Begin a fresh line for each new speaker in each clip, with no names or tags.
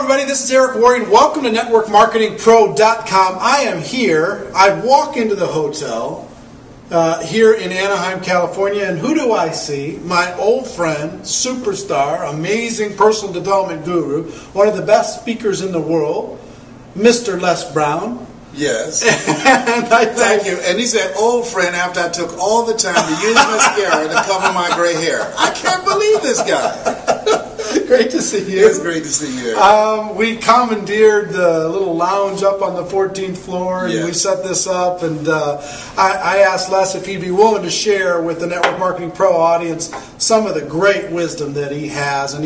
everybody, this is Eric Warren. Welcome to NetworkMarketingPro.com. I am here. I walk into the hotel here in Anaheim, California, and who do I see? My old friend, superstar, amazing personal development guru, one of the best speakers in the world, Mr. Les Brown.
Yes.
And
Thank you. And he's an old friend after I took all the time to use mascara to cover my gray hair. I can't believe this guy.
Great to see you.
It's great to see you.
We commandeered the little lounge up on the 14th floor, and
Yeah.
we set this up. And I asked Les if he'd be willing to share with the Network Marketing Pro audience some of the great wisdom that he has. And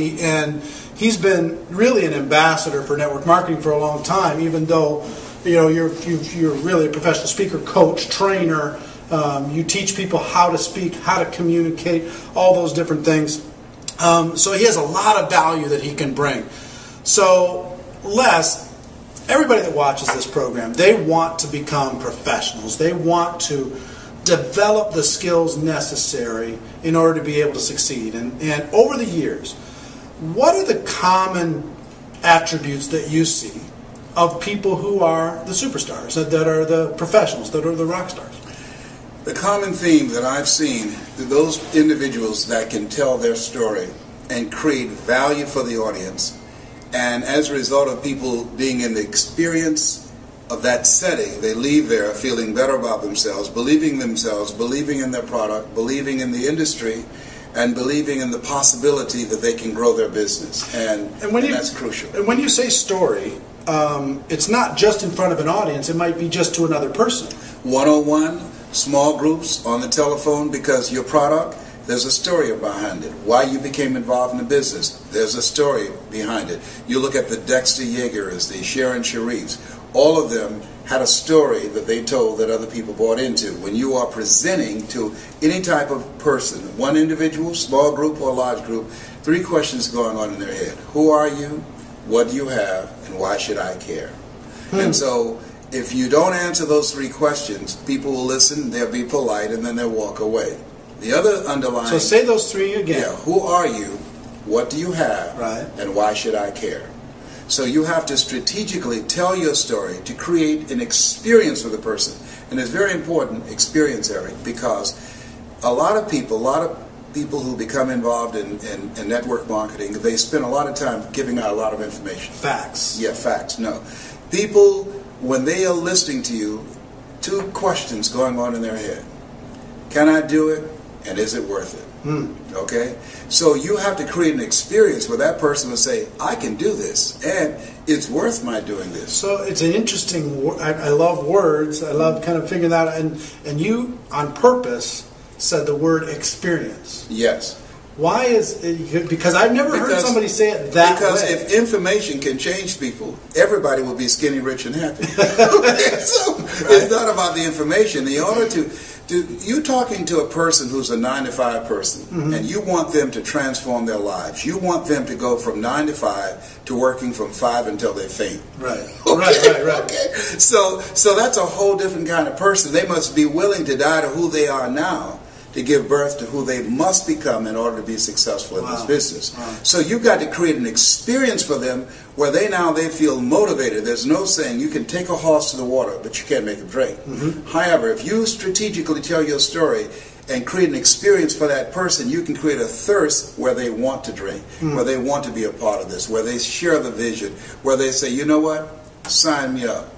he's been really an ambassador for network marketing for a long time, even though you're really a professional speaker, coach, trainer. You teach people how to speak, how to communicate, all those different things. So he has a lot of value that he can bring. So Les, everybody that watches this program, they want to become professionals. They want to develop the skills necessary in order to be able to succeed. And over the years, what are the common attributes that you see of people who are the superstars, that are the professionals, that are the rock stars?
The common theme that I've seen, those individuals that can tell their story and create value for the audience, and as a result of people being in the experience of that setting, they leave there feeling better about themselves, believing in their product, believing in the industry, and believing in the possibility that they can grow their business. And that's crucial.
And when you say story, it's not just in front of an audience, it might be just to another person.
101, small groups, on the telephone, because your product, there's a story behind it. Why you became involved in the business, there's a story behind it. You look at the Dexter Yeagers, the Sharon Sharifs, all of them had a story that they told that other people bought into. When you are presenting to any type of person, one individual, small group or large group, three questions going on in their head. Who are you? What do you have? And why should I care? And so if you don't answer those three questions, people will listen, they'll be polite, and then they'll walk away. The other underlying...
So say those three again.
Yeah, who are you? What do you have?
Right.
And why should I care? So you have to strategically tell your story to create an experience for the person. And it's very important, experience, Eric, because a lot of people who become involved in network marketing, they spend a lot of time giving out a lot of information.
Facts.
Yeah, facts. No. People, when they are listening to you, two questions going on in their head. Can I do it? And is it worth it? Okay? So you have to create an experience where that person will say, I can do this, and it's worth my doing this.
So it's an interesting, I love words, I love kind of figuring that out, and you, on purpose, said the word experience.
Yes.
Why is it? Because I've never heard somebody say it that way.
Because if information can change people, everybody will be skinny, rich, and happy. So it's not about the information. In order to you talking to a person who's a 9-to-5 person, and you want them to transform their lives. You want them to go from 9 to 5 to working from 5 until they faint.
Right.
Okay?
Right.
Okay. So that's a whole different kind of person. They must be willing to die to who they are now, to give birth to who they must become in order to be successful in this business. Wow. So you've got to create an experience for them where they feel motivated. There's no saying you can take a horse to the water, but you can't make it drink. However, if you strategically tell your story and create an experience for that person, you can create a thirst where they want to drink, where they want to be a part of this, where they share the vision, where they say, you know what, sign me up.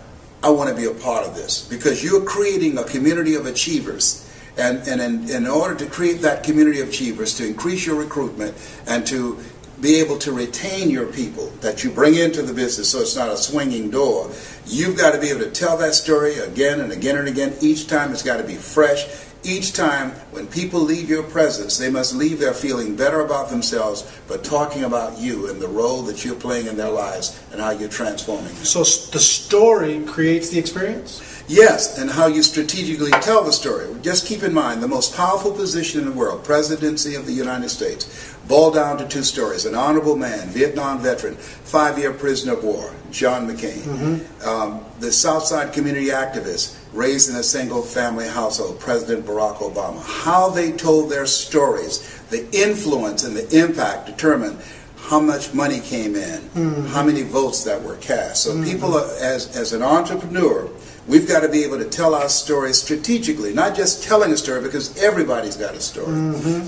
I want to be a part of this. Because you're creating a community of achievers. And in order to create that community of achievers, to increase your recruitment and to be able to retain your people that you bring into the business so it's not a swinging door, you've got to be able to tell that story again and again and again. Each time it's got to be fresh. Each time when people leave your presence, they must leave there feeling better about themselves, but talking about you and the role that you're playing in their lives and how you're transforming them.
So the story creates the experience?
Yes, and how you strategically tell the story. Just keep in mind, the most powerful position in the world, presidency of the United States, boiled down to two stories. An honorable man, Vietnam veteran, 5-year prisoner of war, John McCain. The Southside community activist, raised in a single family household, President Barack Obama. How they told their stories, the influence and the impact determined how much money came in, how many votes that were cast. So people, as an entrepreneur, we've got to be able to tell our story strategically, not just telling a story, because everybody's got a story.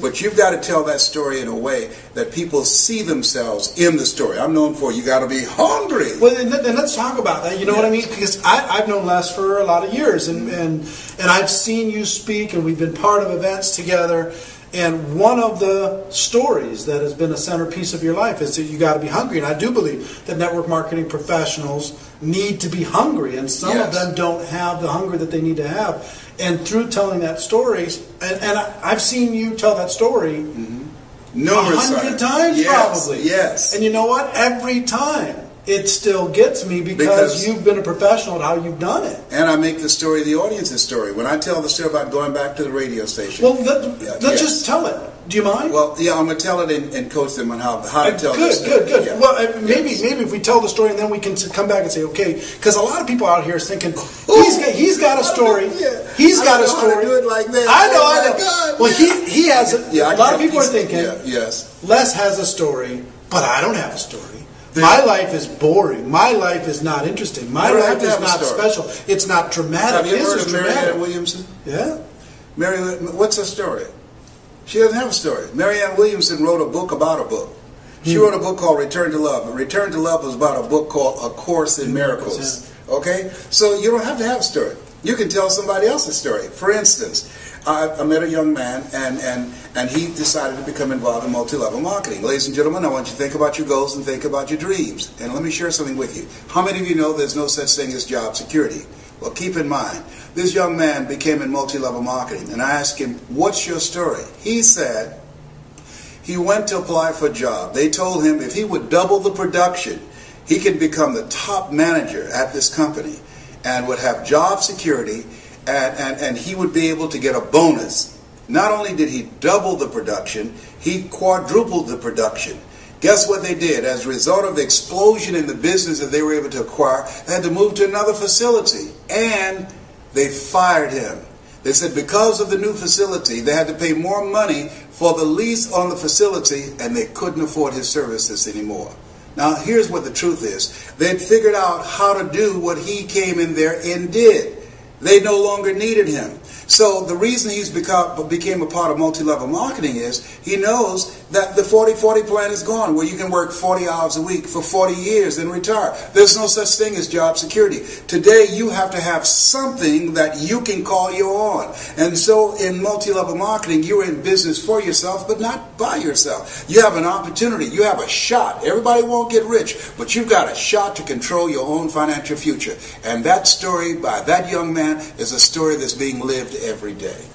But you've got to tell that story in a way that people see themselves in the story. I'm known for you got to be hungry.
Well, and let's talk about that. You know what I mean? Because I've known Les for a lot of years, and I've seen you speak, and we've been part of events together. And one of the stories that has been a centerpiece of your life is that you got to be hungry. And I do believe that network marketing professionals need to be hungry, and some of them don't have the hunger that they need to have. And through telling that story, and I've seen you tell that story 100 times probably.
Yes.
And you know what? Every time it still gets me because you've been a professional at how you've done it.
And I make the story the audience's story. When I tell the story about going back to the radio station.
Well, let's just tell it. Do you mind?
Well, yeah, I'm going to tell it and coach them on how to tell this story.
Good.
Yeah.
Well, maybe if we tell the story and then we can come back and say, okay, because a lot of people out here is thinking, he's got a story. He's got a story.
I don't know how to do it like that.
I know.
God,
well, he has a lot of people are thinking,
yes.
Les has a story, but I don't have a story. My life is boring. My life is not interesting. My life is not special. It's not dramatic.
Have you heard of Marianne Williamson?
Yeah.
What's her story? She doesn't have a story. Marianne Williamson wrote a book about a book. She wrote a book called Return to Love. And Return to Love was about a book called A Course in Miracles. Okay? So you don't have to have a story. You can tell somebody else's story. For instance, I met a young man, and he decided to become involved in multi-level marketing. Ladies and gentlemen, I want you to think about your goals and think about your dreams. And let me share something with you. How many of you know there's no such thing as job security? Well, keep in mind, this young man became in multi-level marketing, and I asked him, what's your story? He said he went to apply for a job. They told him if he would double the production, he could become the top manager at this company and would have job security, and he would be able to get a bonus. Not only did he double the production, he quadrupled the production. Guess what they did? As a result of the explosion in the business that they were able to acquire, they had to move to another facility, and they fired him. They said because of the new facility, they had to pay more money for the lease on the facility, and they couldn't afford his services anymore. Now, here's what the truth is. They'd figured out how to do what he came in there and did. They no longer needed him. So the reason he's became a part of multi-level marketing is he knows that the 40-40 plan is gone, where you can work 40 hours a week for 40 years and retire. There's no such thing as job security. Today you have to have something that you can call your own. And so in multi-level marketing, you're in business for yourself, but not by yourself. You have an opportunity. You have a shot. Everybody won't get rich, but you've got a shot to control your own financial future. And that story by that young man is a story that's being lived every day.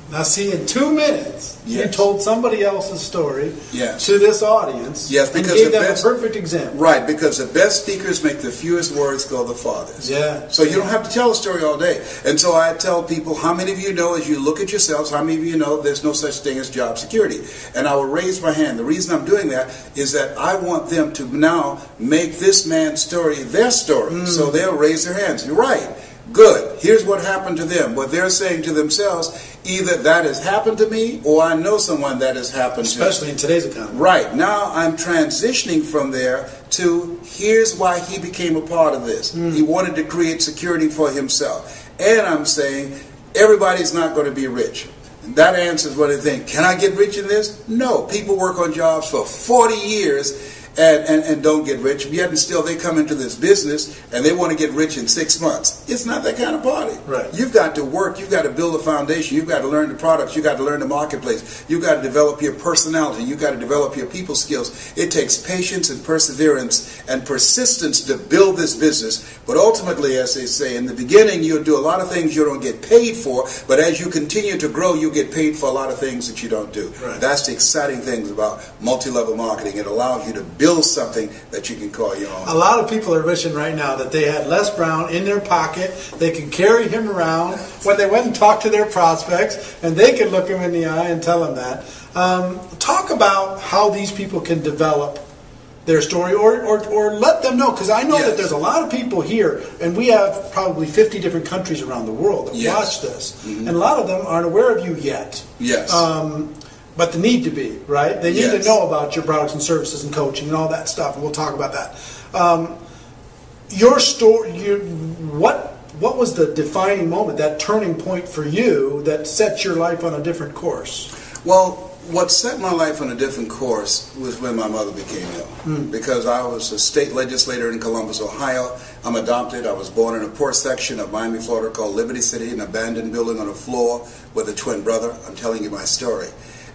Now see, in 2 minutes, you told somebody else's story to this audience and gave them a perfect example.
Right, because the best speakers make the fewest words go the farthest.
Yeah.
So you don't have to tell a story all day. And so I tell people, how many of you know, as you look at yourselves, how many of you know there's no such thing as job security? And I will raise my hand. The reason I'm doing that is that I want them to now make this man's story their story. So they'll raise their hands. You're right. Good. Here's what happened to them. What they're saying to themselves, either that has happened to me or I know someone that has happened to me.
Especially in today's economy.
Right. Now I'm transitioning from there to here's why he became a part of this. He wanted to create security for himself. And I'm saying everybody's not going to be rich. That answers what they think. Can I get rich in this? No. People work on jobs for 40 years and don't get rich, yet and still they come into this business and they want to get rich in 6 months. It's not that kind of party.
Right.
You've got to work. You've got to build a foundation. You've got to learn the products. You've got to learn the marketplace. You've got to develop your personality. You've got to develop your people skills. It takes patience and perseverance and persistence to build this business. But ultimately, as they say, in the beginning, you'll do a lot of things you don't get paid for, but as you continue to grow, you get paid for a lot of things that you don't do.
Right.
That's the exciting things about multi-level marketing. It allows you to build something that you can call your own.
A lot of people are wishing right now that they had Les Brown in their pocket. They could carry him around when they went and talked to their prospects, and they could look him in the eye and tell him that. Talk about how these people can develop their story, or let them know, because I know that there's a lot of people here, and we have probably 50 different countries around the world that watch this, and a lot of them aren't aware of you yet.
Yes.
but the need to be, right? They need
Yes.
to know about your products and services and coaching and all that stuff, and we'll talk about that. Your story, what was the defining moment, that turning point for you that set your life on a different course?
Well, what set my life on a different course was when my mother became ill. Because I was a state legislator in Columbus, Ohio. I'm adopted. I was born in a poor section of Miami, Florida called Liberty City, an abandoned building on a floor with a twin brother. I'm telling you my story.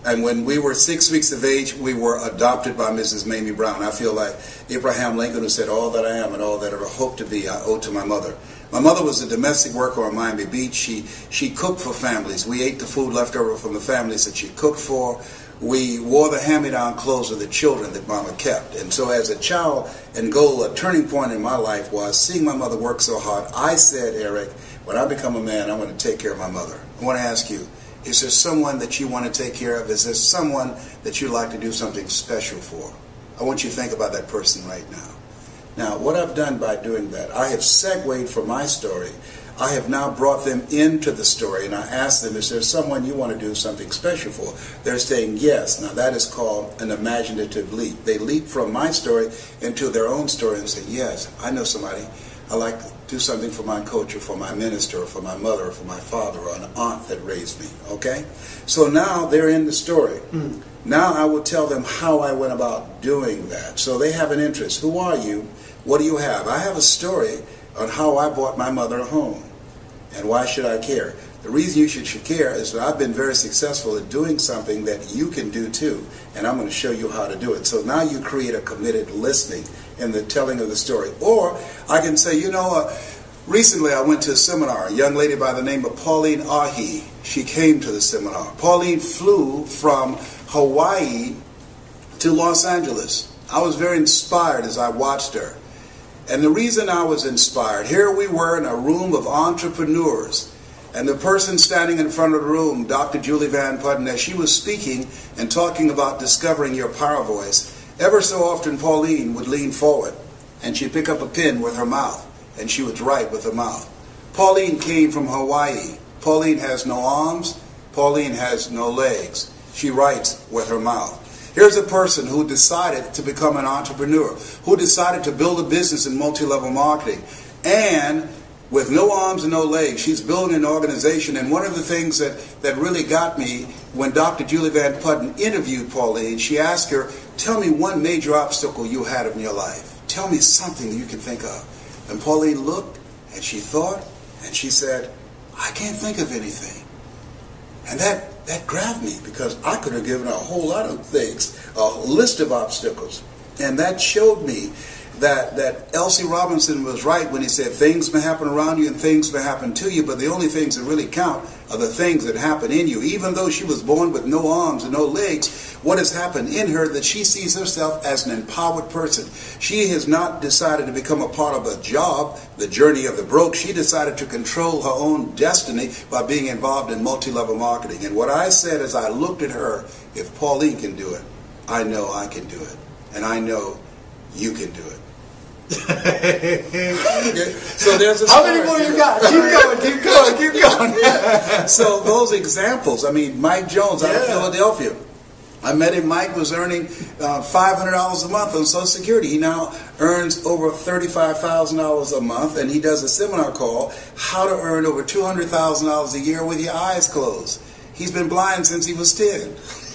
And when we were 6 weeks of age, we were adopted by Mrs. Mamie Brown. I feel like Abraham Lincoln, who said, "All that I am and all that I ever hope to be, I owe to my mother." My mother was a domestic worker on Miami Beach. She cooked for families. We ate the food left over from the families that she cooked for. We wore the hand-me-down clothes of the children that Mama kept. And so as a child and goal, a turning point in my life was seeing my mother work so hard. I said, Eric, when I become a man, I want to take care of my mother. I want to ask you, is there someone that you want to take care of? Is there someone that you'd like to do something special for? I want you to think about that person right now. Now, what I've done by doing that, I have segued from my story. I have now brought them into the story, and I asked them, is there someone you want to do something special for? They're saying yes. Now, that is called an imaginative leap. They leap from my story into their own story and say, yes, I know somebody. I like to do something for my coach or for my minister or for my mother or for my father or an aunt that raised me, okay? So now they're in the story. Now I will tell them how I went about doing that. So they have an interest. Who are you? What do you have? I have a story on how I bought my mother a home. And why should I care? The reason you should care is that I've been very successful at doing something that you can do too. And I'm going to show you how to do it. So now you create a committed listening in the telling of the story. Or I can say, recently I went to a seminar. A young lady by the name of Pauline Ahi. She came to the seminar. Pauline flew from Hawaii to Los Angeles. I was very inspired as I watched her. And the reason I was inspired, here we were in a room of entrepreneurs, and the person standing in front of the room, Dr. Julie Van Putten, as she was speaking and talking about discovering your power voice, ever so often Pauline would lean forward, and she'd pick up a pen with her mouth, and she would write with her mouth. Pauline came from Hawaii. Pauline has no arms. Pauline has no legs. She writes with her mouth. Here's a person who decided to become an entrepreneur, who decided to build a business in multi-level marketing. And with no arms and no legs, she's building an organization. And one of the things that really got me, when Dr. Julie Van Putten interviewed Pauline, she asked her, tell me one major obstacle you had in your life. Tell me something that you can think of. And Pauline looked, and she thought, and she said, I can't think of anything. And that grabbed me, because I could have given a whole lot of things, a list of obstacles. And that showed me that L.C. Robinson was right when he said things may happen around you and things may happen to you, but the only things that really count are the things that happen in you. Even though she was born with no arms and no legs, what has happened in her that she sees herself as an empowered person. She has not decided to become a part of a job, the journey of the broke. She decided to control her own destiny by being involved in multi-level marketing. And what I said as I looked at her, if Pauline can do it, I know I can do it. And I know you can do it. Okay. So there's a
How many more you got? Keep going.
Yeah. So those examples, Mike Jones out of Philadelphia. I met him. Mike was earning $500 a month on Social Security. He now earns over $35,000 a month, and he does a seminar called How to Earn Over $200,000 a Year with Your Eyes Closed. He's been blind since he was 10.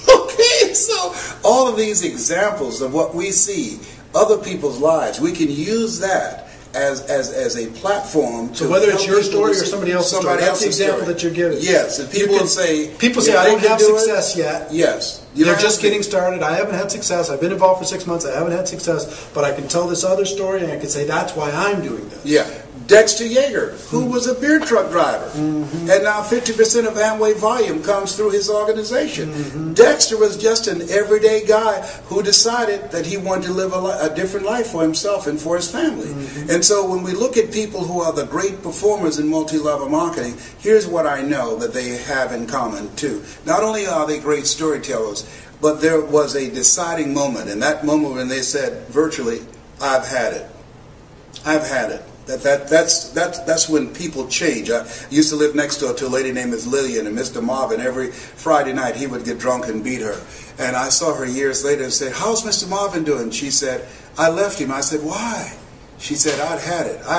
Okay, so all of these examples of what we see, other people's lives, we can use that as a platform.
So whether it's your story or somebody else's story, that's the example that you're giving.
Yes, and people say
I don't have success yet.
Yes.
They're just getting started. I haven't had success. I've been involved for 6 months. I haven't had success, but I can tell this other story, and I can say that's why I'm doing this.
Yeah. Dexter Yeager, who was a beer truck driver, and now 50% of Amway volume comes through his organization. Dexter was just an everyday guy who decided that he wanted to live a different life for himself and for his family. And so when we look at people who are the great performers in multi-level marketing, here's what I know that they have in common too. Not only are they great storytellers, but there was a deciding moment, and that moment when they said virtually, I've had it. I've had it. That's when people change. I used to live next door to a lady named Miss Lillian, and Mr. Marvin, every Friday night he would get drunk and beat her. And I saw her years later and said, "How's Mr. Marvin doing?" She said, "I left him." I said, "Why?" She said, I'd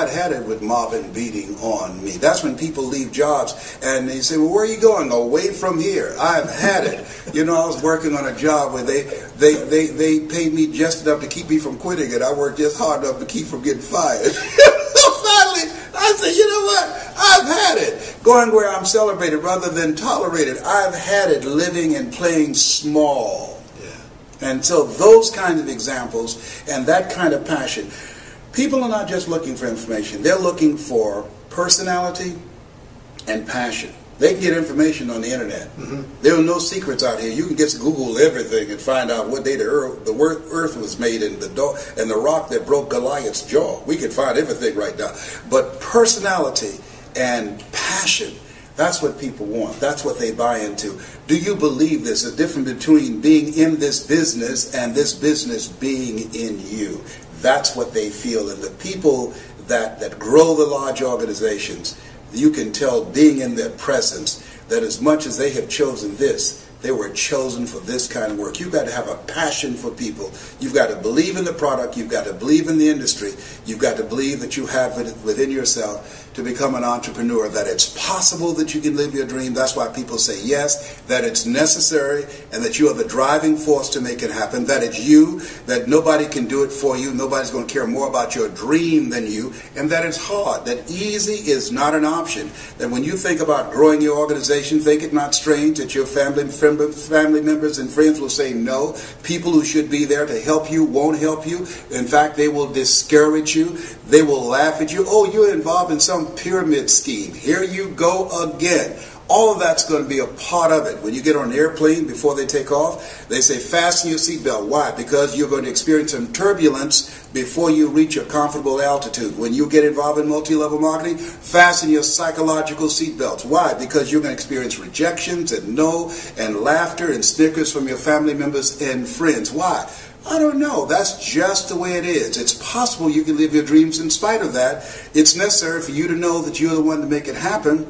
had it with Marvin beating on me. That's when people leave jobs and they say, "Well, where are you going?" "Away from here. I've had it." You know, I was working on a job where they paid me just enough to keep me from quitting it. I worked just hard enough to keep from getting fired. Finally, I said, you know what? I've had it. Going where I'm celebrated rather than tolerated. I've had it living and playing small. Yeah. And so those kinds of examples and that kind of passion. People are not just looking for information. They're looking for personality and passion. They can get information on the internet. Mm-hmm. There are no secrets out here. You can just Google everything and find out what day the earth was made and the rock that broke Goliath's jaw. We can find everything right now. But personality and passion, that's what people want. That's what they buy into. Do you believe this? A difference between being in this business and this business being in you. That's what they feel. And the people that grow the large organizations, you can tell being in their presence that as much as they have chosen this, they were chosen for this kind of work. You've got to have a passion for people. You've got to believe in the product. You've got to believe in the industry. You've got to believe that you have it within yourself to become an entrepreneur, that it's possible that you can live your dream. That's why people say yes, that it's necessary, and that you are the driving force to make it happen, that it's you, that nobody can do it for you, nobody's going to care more about your dream than you, and that it's hard, that easy is not an option. That when you think about growing your organization, think it not strange that your family members and friends will say no. People who should be there to help you won't help you. In fact, they will discourage you. They will laugh at you. "Oh, you're involved in some pyramid scheme. Here you go again." All of that's going to be a part of it. When you get on an airplane, before they take off, they say fasten your seatbelt. Why? Because you're going to experience some turbulence before you reach a comfortable altitude. When you get involved in multi-level marketing, fasten your psychological seatbelts. Why? Because you're going to experience rejections and no and laughter and snickers from your family members and friends. Why? I don't know. That's just the way it is. It's possible you can live your dreams in spite of that. It's necessary for you to know that you're the one to make it happen,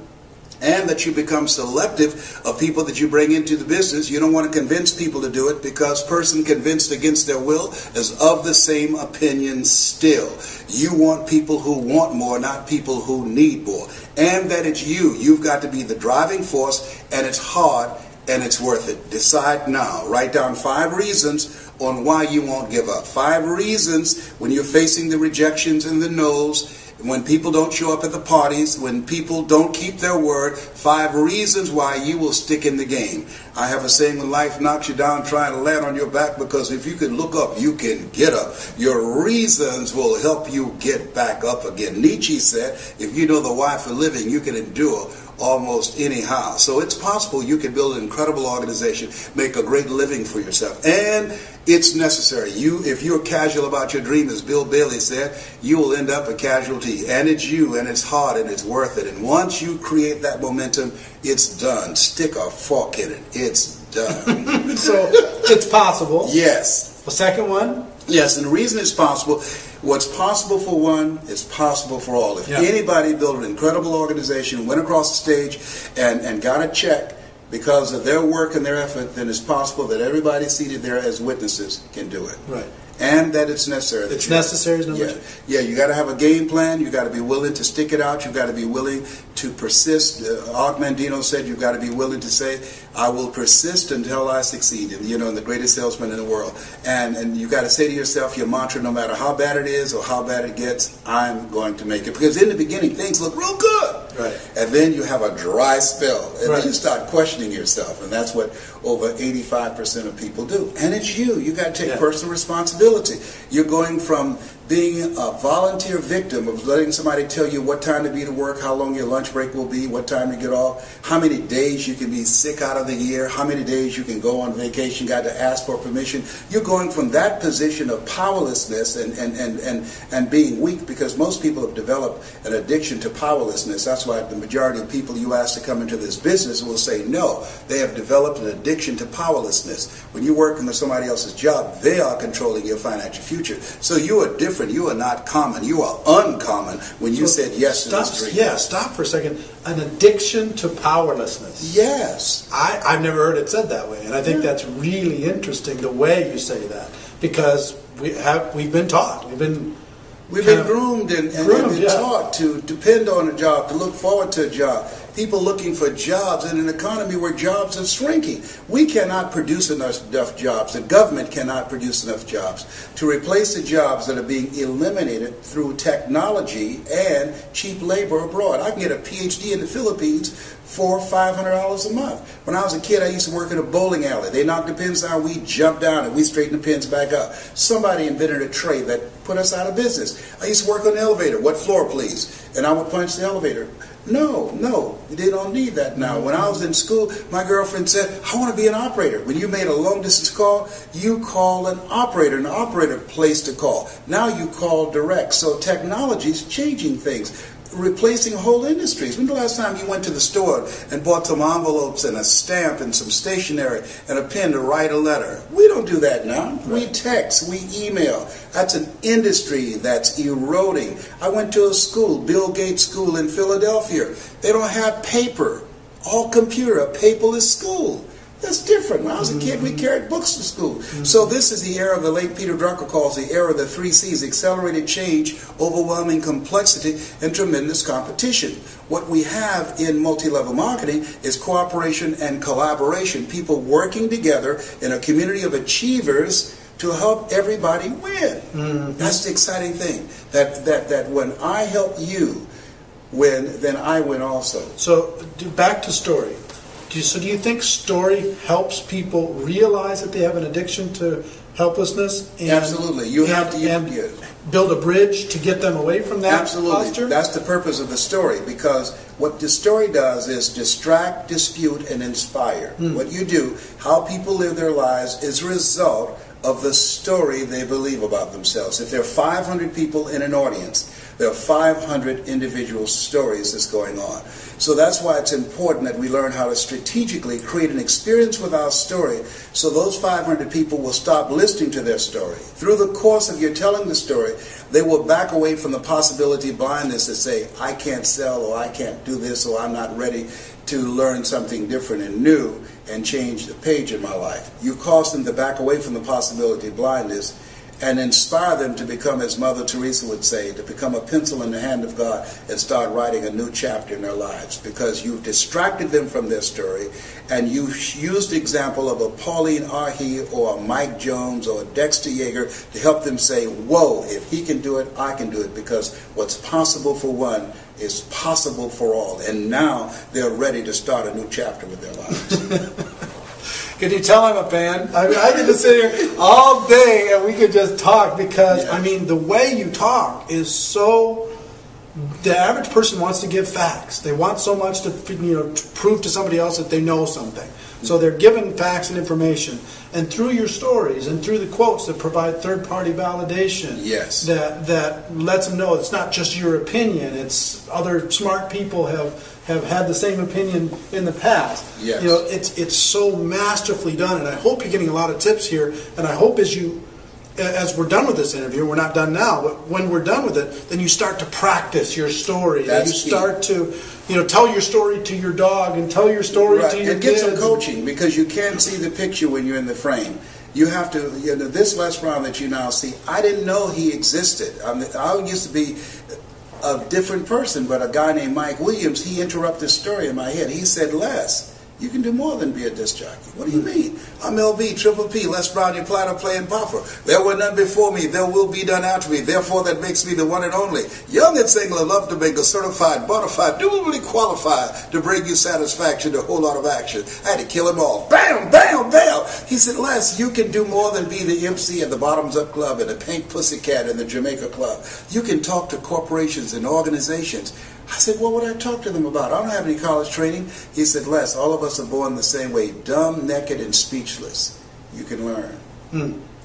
and that you become selective of people that you bring into the business. You don't want to convince people to do it, because person convinced against their will is of the same opinion still. You want people who want more, not people who need more. And that it's you. You've got to be the driving force, and it's hard, and it's worth it. Decide now. Write down 5 reasons on why you won't give up. 5 reasons when you're facing the rejections and the no's, when people don't show up at the parties, when people don't keep their word. 5 reasons why you will stick in the game. I have a saying, when life knocks you down, trying to land on your back, because if you can look up, you can get up. Your reasons will help you get back up again. Nietzsche said, if you know the why for living, you can endure almost anyhow. So it's possible you can build an incredible organization, make a great living for yourself. And it's necessary. If you're casual about your dream, as Bill Bailey said, you will end up a casualty. And it's you, and it's hard, and it's worth it. And once you create that momentum, it's done. Stick a fork in it. It's done.
So it's possible.
Yes.
The second one?
Yes, and the reason it's possible, what's possible for one is possible for all. If anybody built an incredible organization, went across the stage and got a check because of their work and their effort, then it's possible that everybody seated there as witnesses can do it.
Right.
And that it's necessary.
It's necessary is number 2.
Yeah, you got to have a game plan. You got to be willing to stick it out. You got to be willing to persist. Og Mandino said you've got to be willing to say, "I will persist until I succeed." And and the greatest salesman in the world. And you got to say to yourself your mantra, no matter how bad it is or how bad it gets, I'm going to make it. Because in the beginning, things look real good.
Right.
And then you have a dry spell. And then you start questioning yourself. And that's what over 85% of people do. And it's you. You got to take personal responsibility. You're going from being a volunteer victim of letting somebody tell you what time to be to work, how long your lunch break will be, what time to get off, how many days you can be sick out of the year, how many days you can go on vacation, got to ask for permission. You're going from that position of powerlessness and being weak, because most people have developed an addiction to powerlessness. That's why the majority of people you ask to come into this business will say no. They have developed an addiction to powerlessness. When you're working with somebody else's job, they are controlling your financial future. So you're a different different. You are not common. You are uncommon when you said yes to this dream.
Yeah, stop for a second. An addiction to powerlessness.
Yes.
I've never heard it said that way, and I think that's really interesting the way you say that, because we've been taught. We've been
groomed and taught to depend on a job, to look forward to a job. People looking for jobs in an economy where jobs are shrinking. We cannot produce enough jobs. The government cannot produce enough jobs to replace the jobs that are being eliminated through technology and cheap labor abroad. I can get a PhD in the Philippines for $500 a month. When I was a kid, I used to work in a bowling alley. They knocked the pins down, we jumped down, and we straightened the pins back up. Somebody invented a trade that put us out of business. I used to work on the elevator. What floor, please? And I would punch the elevator. No, they don't need that now. When I was in school, my girlfriend said, I want to be an operator. When you made a long distance call, you call an operator placed a call. Now you call direct. So technology is changing things, replacing whole industries. When the last time you went to the store and bought some envelopes and a stamp and some stationery and a pen to write a letter? We don't do that now. We text, we email. That's an industry that's eroding. I went to a school, Bill Gates School in Philadelphia. They don't have paper. All computer, a paperless school. That's different. When I was a kid, we carried books to school. So this is the era the late Peter Drucker calls the era of the 3 C's: accelerated change, overwhelming complexity, and tremendous competition. What we have in multi-level marketing is cooperation and collaboration. People working together in a community of achievers to help everybody win. That's the exciting thing. That when I help you win, then I win also.
So back to story. So do you think story helps people realize that they have an addiction to helplessness? And,
absolutely. You have to
build a bridge to get them away from that
absolutely.
Posture?
That's the purpose of the story, because what the story does is distract, dispute, and inspire. What you do, how people live their lives, is a result of the story they believe about themselves. If there are 500 people in an audience, there are 500 individual stories that's going on. So that's why it's important that we learn how to strategically create an experience with our story, so those 500 people will stop listening to their story. Through the course of your telling the story, they will back away from the possibility of blindness that say, I can't sell, or I can't do this, or I'm not ready to learn something different and new and change the page in my life. You cause them to back away from the possibility of blindness and inspire them to become, as Mother Teresa would say, to become a pencil in the hand of God and start writing a new chapter in their lives, because you've distracted them from their story, and you used the example of a Pauline Arhe or a Mike Jones or a Dexter Yeager to help them say, whoa, if he can do it, I can do it, because what's possible for one is possible for all. And now they're ready to start a new chapter with their lives.
Can you tell I'm a fan? I get to sit here all day and we could just talk, because, I mean, the way you talk is so... The average person wants to give facts. They want so much to prove to somebody else that they know something. So they're given facts and information. And through your stories and through the quotes that provide third-party validation, that lets them know it's not just your opinion. It's other smart people have had the same opinion in the past.
Yes.
It's so masterfully done, and I hope you're getting a lot of tips here. And I hope as we're done with this interview, we're not done now, but when we're done with it, then you start to practice your story.
That's
you start to, tell your story to your dog and tell your story to your
and
kids.
get some coaching, because you can't see the picture when you're in the frame. You have to, this Les Brown that you now see, I didn't know he existed. I used to be a different person, but a guy named Mike Williams, he interrupted the story in my head. He said, Les, you can do more than be a disc jockey. What do you mean? I'm LB, Triple P, Les Brown, your platter playing popper. There were none before me, there will be none after me. Therefore, that makes me the one and only. Young and single, love to make a certified, bonafide, duly qualified to bring you satisfaction, a whole lot of action. I had to kill him all. Bam, bam, bam. He said, Les, you can do more than be the MC at the Bottoms Up Club and the Pink Pussycat and the Jamaica Club. You can talk to corporations and organizations. I said, what would I talk to them about? I don't have any college training. He said, Les, all of us are born the same way, dumb, naked, and speechless. You can learn.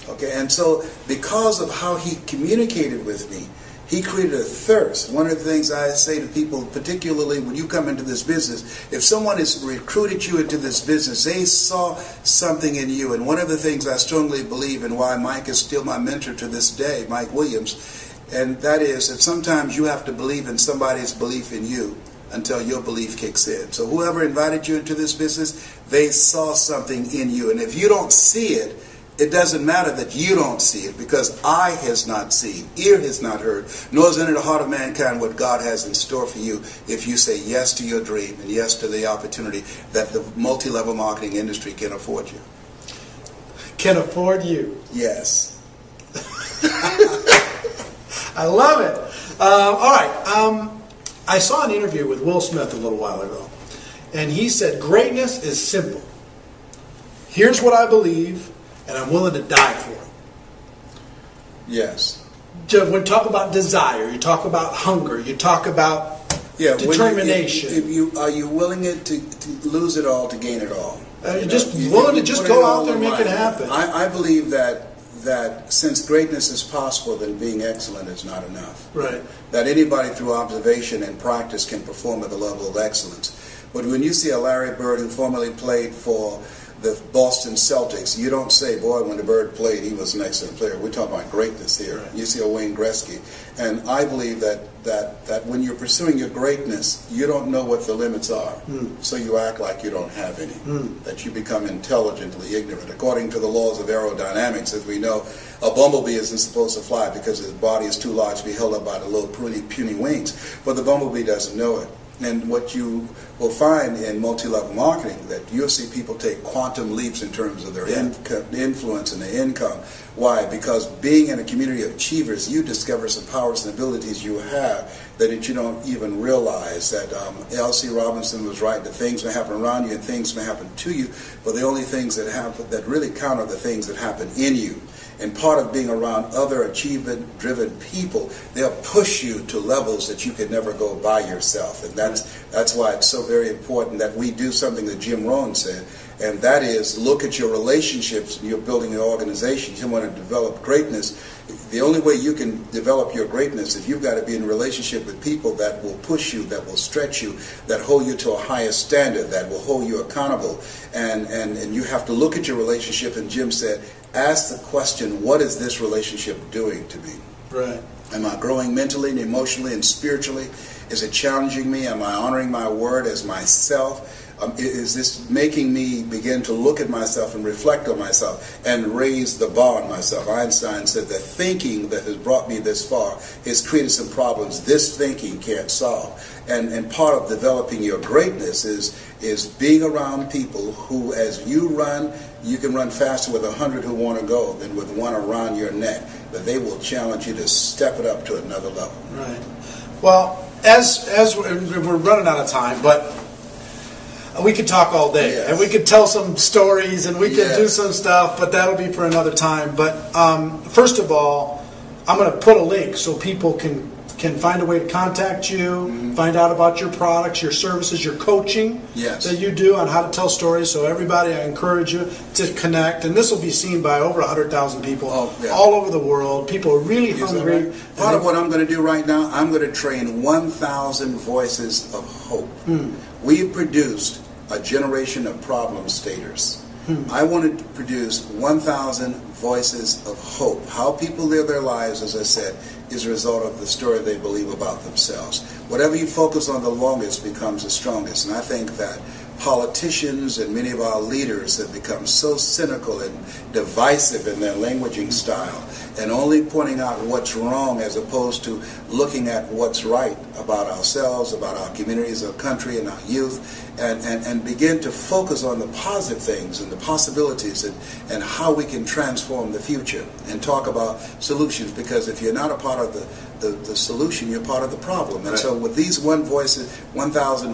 Okay, and so because of how he communicated with me, he created a thirst. One of the things I say to people, particularly when you come into this business, if someone has recruited you into this business, they saw something in you. And one of the things I strongly believe, and why Mike is still my mentor to this day, Mike Williams, And that is that sometimes you have to believe in somebody's belief in you until your belief kicks in. So whoever invited you into this business, they saw something in you. And if you don't see it, it doesn't matter that you don't see it, because eye has not seen, ear has not heard, nor has entered the heart of mankind what God has in store for you if you say yes to your dream and yes to the opportunity that the multi-level marketing industry can afford you.
Can afford you.
Yes.
I love it. All right. I saw an interview with Will Smith a little while ago, and he said, greatness is simple. Here's what I believe, and I'm willing to die for it.
Yes.
When you talk about desire, you talk about hunger, you talk about determination.
Are you willing to lose it all to gain it all?
You're just willing to just go out there and make it happen.
I believe that since greatness is possible, then being excellent is not enough.
Right.
That anybody through observation and practice can perform at the level of excellence. But when you see a Larry Bird who formerly played for the Boston Celtics, you don't say, boy, when the Bird played, he was an excellent player. We're talking about greatness here. Right. You see a Wayne Gretzky. And I believe that when you're pursuing your greatness, you don't know what the limits are. So you act like you don't have any. That you become intelligently ignorant. According to the laws of aerodynamics, as we know, a bumblebee isn't supposed to fly because his body is too large to be held up by the little puny wings. But the bumblebee doesn't know it. And what you will find in multi-level marketing, that you'll see people take quantum leaps in terms of their influence and their income. Why? Because being in a community of achievers, you discover some powers and abilities you have that you don't even realize. That L.C. Robinson was right, that things may happen around you and things may happen to you, but the only things that happen that really count are the things that happen in you. And part of being around other achievement-driven people, they'll push you to levels that you could never go by yourself. And that's why it's so very important that we do something that Jim Rohn said, and that is look at your relationships and you're building an organization. You want to develop greatness. The only way you can develop your greatness is you've got to be in a relationship with people that will push you, that will stretch you, that hold you to a higher standard, that will hold you accountable. And you have to look at your relationship, and Jim said, ask the question, what is this relationship doing to me?
Right.
Am I growing mentally and emotionally and spiritually? Is it challenging me? Am I honoring my word as myself? Is this making me begin to look at myself and reflect on myself and raise the bar on myself? Einstein said that thinking that has brought me this far has created some problems this thinking can't solve. And part of developing your greatness is being around people who, as you run, you can run faster with 100 who want to go than with one around your neck. But they will challenge you to step it up to another level.
Right. Well, as we're running out of time, but we could talk all day, yes, and we could tell some stories, and we could do some stuff, but that'll be for another time. But first of all, I'm going to put a link so people can find a way to contact you, find out about your products, your services, your coaching that you do on how to tell stories. So everybody, I encourage you to connect, and this will be seen by over 100,000 people all over the world. People are really hungry.
Right? Part of what I'm going to do right now, I'm going to train 1,000 voices of hope. We've produced a generation of problem staters. I wanted to produce 1,000 voices of hope. How people live their lives, as I said, is a result of the story they believe about themselves. Whatever you focus on the longest becomes the strongest. And I think that politicians and many of our leaders have become so cynical and divisive in their languaging style, and only pointing out what's wrong as opposed to looking at what's right about ourselves, about our communities, our country, and our youth, and begin to focus on the positive things and the possibilities and how we can transform the future and talk about solutions. Because if you're not a part of the solution, you're part of the problem. And so with these 1,000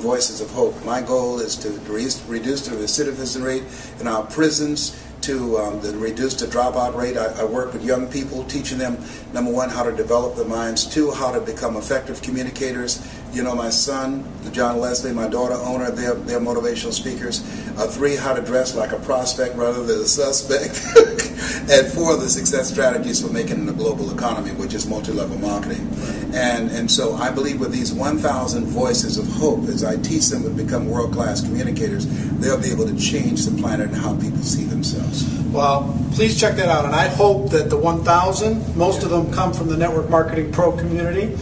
voices of hope, my goal is to reduce the recidivism rate in our prisons, to reduce the dropout rate. I work with young people, teaching them, number one, how to develop their minds, two, how to become effective communicators. You know, my son, John Leslie, my daughter, owner, they're motivational speakers. Three, how to dress like a prospect rather than a suspect. And four, the success strategies for making it in a global economy, which is multi-level marketing. And so I believe with these 1,000 voices of hope, as I teach them to become world-class communicators, they'll be able to change the planet and how people see themselves.
Well, please check that out. And I hope that the 1,000, most of them come from the Network Marketing Pro community.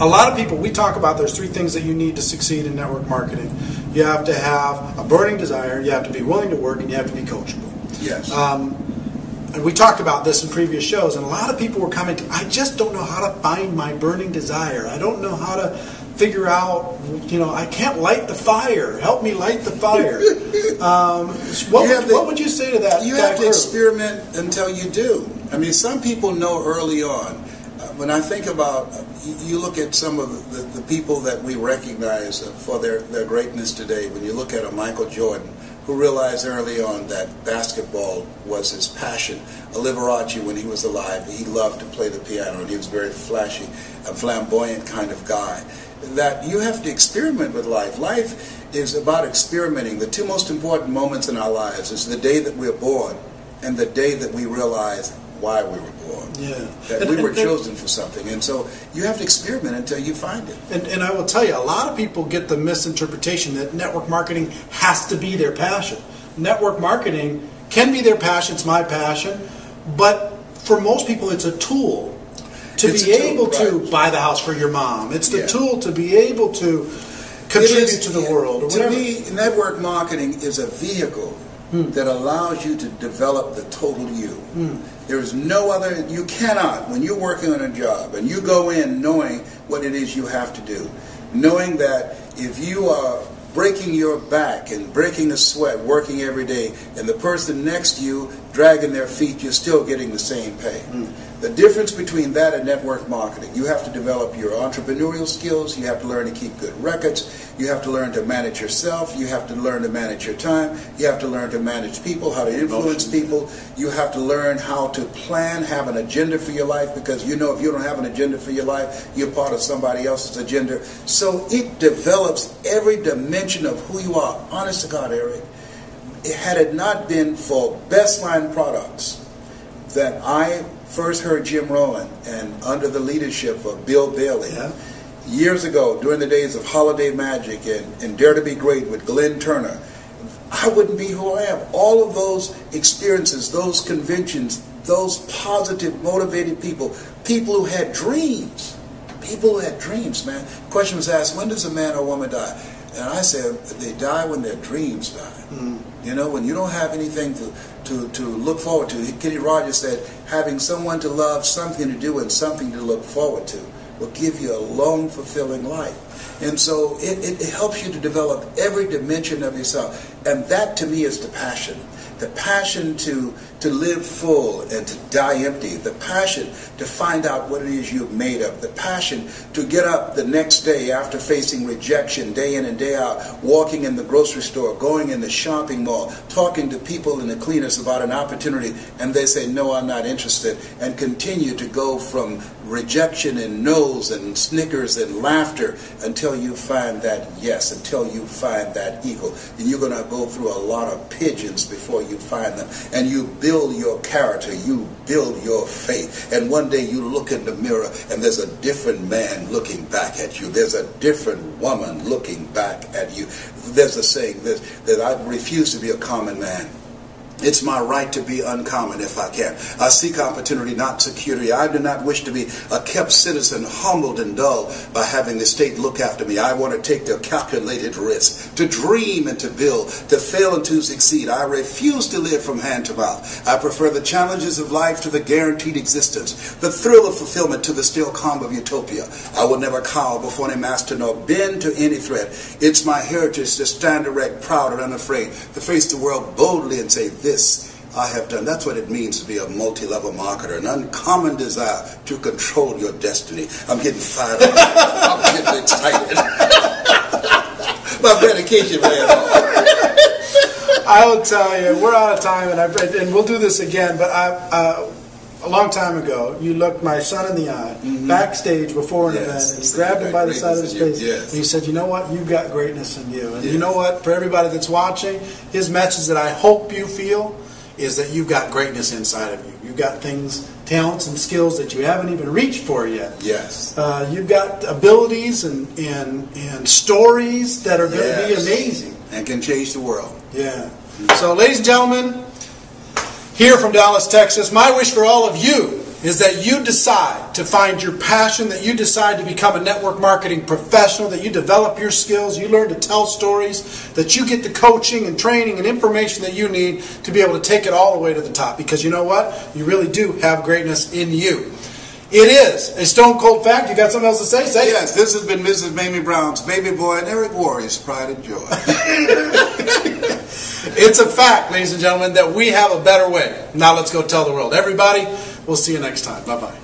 A lot of people, we talk about there's 3 things that you need to succeed in network marketing. You have to have a burning desire, you have to be willing to work, and you have to be coachable.
Yes.
And we talked about this in previous shows, and a lot of people were commenting, I just don't know how to find my burning desire. I don't know how to figure out, I can't light the fire. Help me light the fire. What would you say to that?
You have to experiment until you do. I mean, some people know early on. When I think about, you look at some of the people that we recognize for their greatness today, when you look at a Michael Jordan, who realized early on that basketball was his passion. A Liberace, when he was alive, he loved to play the piano, and he was very flashy, a flamboyant kind of guy. That you have to experiment with life. Life is about experimenting. The 2 most important moments in our lives is the day that we're born and the day that we realize why we were born.
Yeah.
That we were chosen for something. And so you have to experiment until you find it.
And I will tell you, a lot of people get the misinterpretation that network marketing has to be their passion. Network marketing can be their passion, it's my passion, but for most people it's a tool to be able to buy the house for your mom. It's the tool to be able to contribute to the world. Or
to me, network marketing is a vehicle that allows you to develop the total you. There is no other, you cannot, when you're working on a job and you go in knowing what it is you have to do, knowing that if you are breaking your back and breaking a sweat working every day and the person next to you dragging their feet, you're still getting the same pay. The difference between that and network marketing, you have to develop your entrepreneurial skills, you have to learn to keep good records, you have to learn to manage yourself, you have to learn to manage your time, you have to learn to manage people, how to influence people, you have to learn how to plan, have an agenda for your life, because if you don't have an agenda for your life, you're part of somebody else's agenda. So it develops every dimension of who you are. Honest to God, Eric, had it not been for Best Line Products that I first heard Jim Rohn and under the leadership of Bill Bailey years ago during the days of Holiday Magic and Dare to Be Great with Glenn Turner, I wouldn't be who I am. All of those experiences, those conventions, those positive, motivated people who had dreams. People who had dreams, man. The question was asked, when does a man or woman die? And I said, they die when their dreams die. When you don't have anything to look forward to. Kenny Rogers said, having someone to love, something to do, and something to look forward to will give you a long, fulfilling life. And so it helps you to develop every dimension of yourself. And that, to me, is the passion. The passion to live full and to die empty. The passion to find out what it is you're made of. The passion to get up the next day after facing rejection day in and day out, walking in the grocery store, going in the shopping mall, talking to people in the cleaners about an opportunity, and they say, no, I'm not interested, and continue to go from rejection and no's and snickers and laughter until you find that yes, until you find that eagle. And you're going to go through a lot of pigeons before you find them. And you build your character, you build your faith. And one day you look in the mirror and there's a different man looking back at you. There's a different woman looking back at you. There's a saying that I refuse to be a common man. It's my right to be uncommon if I can. I seek opportunity, not security. I do not wish to be a kept citizen, humbled and dull by having the state look after me. I want to take the calculated risk, to dream and to build, to fail and to succeed. I refuse to live from hand to mouth. I prefer the challenges of life to the guaranteed existence, the thrill of fulfillment to the still calm of utopia. I will never cower before any master nor bend to any threat. It's my heritage to stand erect, proud and unafraid, to face the world boldly and say, this I have done. That's what it means to be a multi-level marketer, an uncommon desire to control your destiny. I'm getting fired up. I'm getting excited. My medication ran off.
I will tell you, we're out of time, and we'll do this again, but a long time ago, you looked my son in the eye, backstage before an event, and you grabbed him by the side of his face, and you said, you know what, you've got greatness in you. And you know what, for everybody that's watching, his message that I hope you feel is that you've got greatness inside of you. You've got things, talents and skills that you haven't even reached for yet.
Yes.
You've got abilities and stories that are going to be amazing.
And can change the world.
Yeah. So, ladies and gentlemen, here from Dallas, Texas. My wish for all of you is that you decide to find your passion, that you decide to become a network marketing professional, that you develop your skills, you learn to tell stories, that you get the coaching and training and information that you need to be able to take it all the way to the top. Because you know what? You really do have greatness in you. It is a stone cold fact. You got something else to say? Say it.
Yes, this has been Mrs. Mamie Brown's baby boy and Eric Warrior's pride and joy.
It's a fact, ladies and gentlemen, that we have a better way. Now let's go tell the world. Everybody, we'll see you next time. Bye-bye.